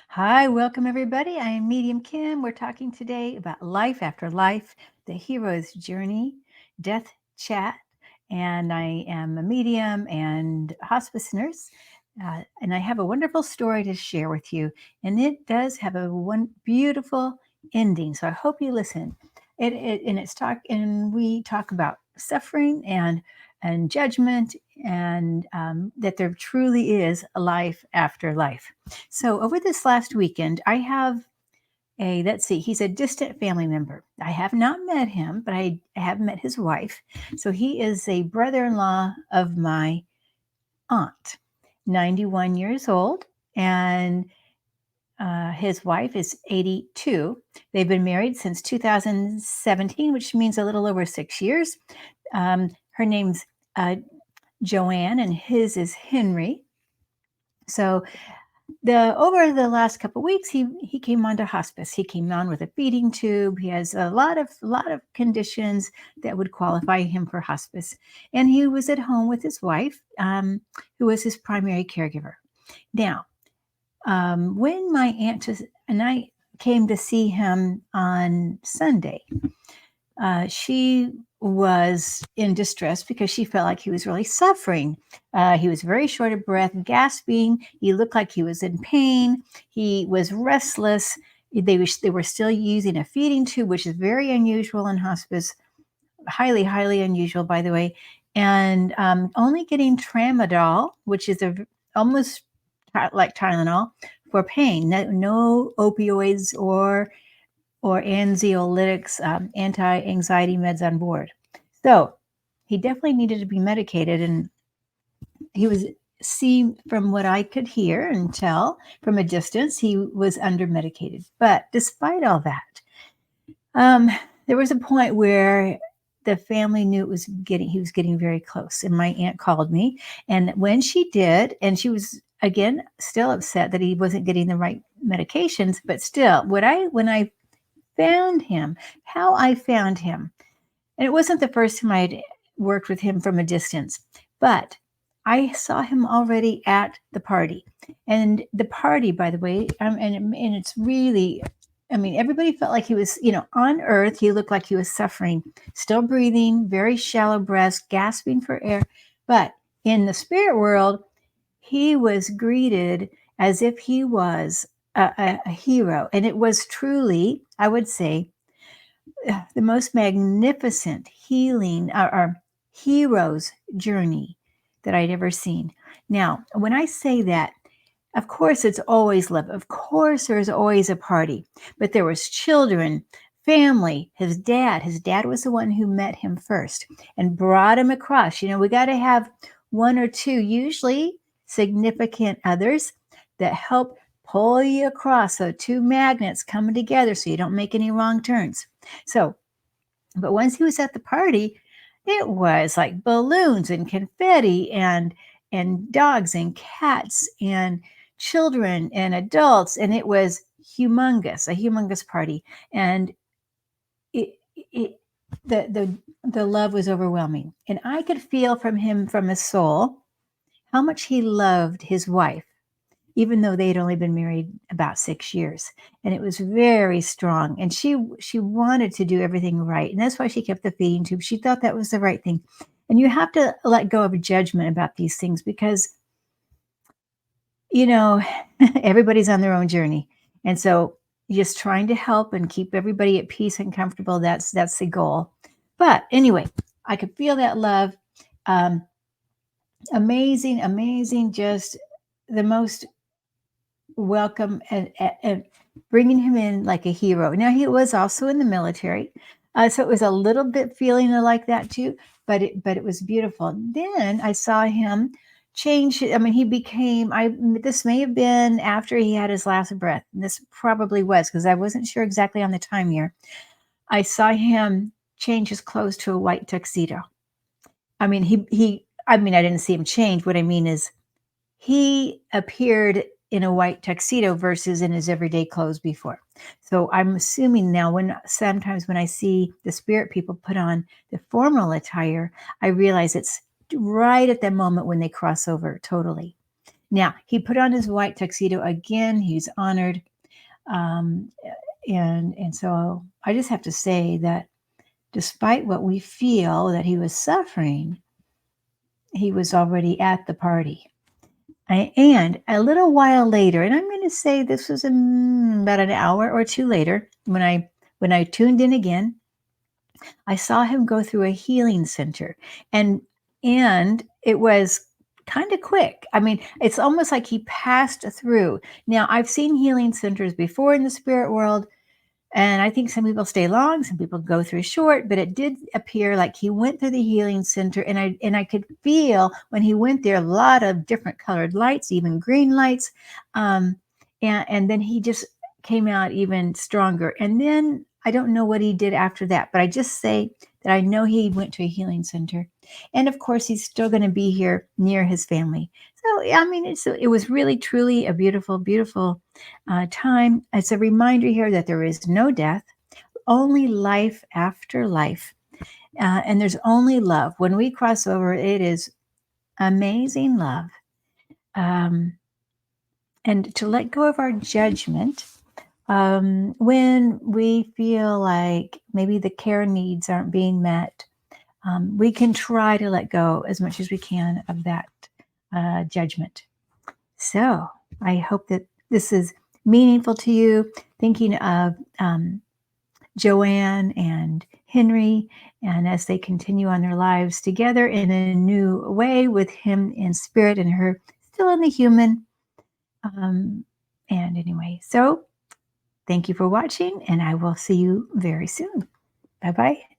Hi, welcome everybody. I am Medium Kim. We're talking today about life after life, the hero's journey, death chat, and I am a medium and hospice nurse. And I have a wonderful story to share with you, and it does have a one beautiful ending. So I hope you listen. And we talk about suffering and judgment, and that there truly is a life after life. So over this last weekend, I have let's see, he's a distant family member. I have not met him, but I have met his wife. So he is a brother in law of my aunt, 91 years old, and his wife is 82. They've been married since 2017, which means a little over 6 years. Her name's Joanne, and his is Henry. So the over the last couple of weeks, he came onto hospice. He came on with a feeding tube. He has a lot of conditions that would qualify him for hospice, and he was at home with his wife, who was his primary caregiver. Now, when my aunt and I came to see him on Sunday, she was in distress because she felt like he was really suffering. He was very short of breath, gasping. He looked like he was in pain. He was restless. They were still using a feeding tube, which is very unusual in hospice, highly, highly unusual, by the way. And only getting tramadol, which is almost like Tylenol, for pain. No opioids or anxiolytics, anti-anxiety meds on board. So he definitely needed to be medicated, and he was seen from what I could hear and tell from a distance, he was under medicated. But despite all that, um, there was a point where the family knew he was getting very close, and my aunt called me, and when she did, and she was again still upset that he wasn't getting the right medications, but still, when I found him, how I found him. And it wasn't the first time I'd worked with him from a distance, but I saw him already at the party. And the party, by the way, and it's really, I mean, everybody felt like he was, on earth, he looked like he was suffering, still breathing, very shallow breaths, gasping for air. But in the spirit world, he was greeted as if he was a hero. And it was truly, I would say, the most magnificent healing or hero's journey that I'd ever seen. Now, when I say that, of course, it's always love. Of course, there's always a party, but there was children, family, his dad. His dad was the one who met him first and brought him across. We got to have one or two, usually significant others, that help pull you across. So two magnets coming together so you don't make any wrong turns. So, but once he was at the party, it was like balloons and confetti and dogs and cats and children and adults, and it was humongous, a humongous party. And it the love was overwhelming, and I could feel from him, from his soul, how much he loved his wife, even though they had only been married about 6 years. And it was very strong. And she wanted to do everything right. And that's why she kept the feeding tube. She thought that was the right thing. And you have to let go of judgment about these things because, you know, everybody's on their own journey. And so just trying to help and keep everybody at peace and comfortable, that's the goal. But anyway, I could feel that love. Um, Amazing, amazing, just the most welcome, and bringing him in like a hero. Now, he was also in the military, so it was a little bit feeling like that too, but it was beautiful. Then I saw him change. I mean, he became, this may have been after he had his last breath. This probably was, because I wasn't sure exactly on the time here. I saw him change his clothes to a white tuxedo. I mean, I didn't see him change. What I mean is, he appeared in a white tuxedo versus in his everyday clothes before. So I'm assuming now, sometimes when I see the spirit people put on the formal attire, I realize it's right at the moment when they cross over totally. Now, he put on his white tuxedo again. He's honored. Um, and so I just have to say that despite what we feel that he was suffering, he was already at the party. And a little while later, and I'm going to say this was about an hour or two later, when I tuned in again, I saw him go through a healing center, and it was kind of quick. I mean, it's almost like he passed through. Now, I've seen healing centers before in the spirit world, and I think some people stay long, some people go through short, but it did appear like he went through the healing center, and I could feel when he went there a lot of different colored lights, even green lights, um, and then he just came out even stronger. And then I don't know what he did after that, but I just say that I know he went to a healing center, and of course he's still going to be here near his family. So I mean, it was really truly a beautiful, beautiful time. It's a reminder here that there is no death, only life after life, and there's only love. When we cross over, it is amazing love. Um, and to let go of our judgment when we feel like maybe the care needs aren't being met, we can try to let go as much as we can of that judgment. So I hope that this is meaningful to you, thinking of Joanne and Henry, and as they continue on their lives together in a new way with him in spirit and her still in the human. Um, and anyway, so thank you for watching, and I will see you very soon. Bye bye.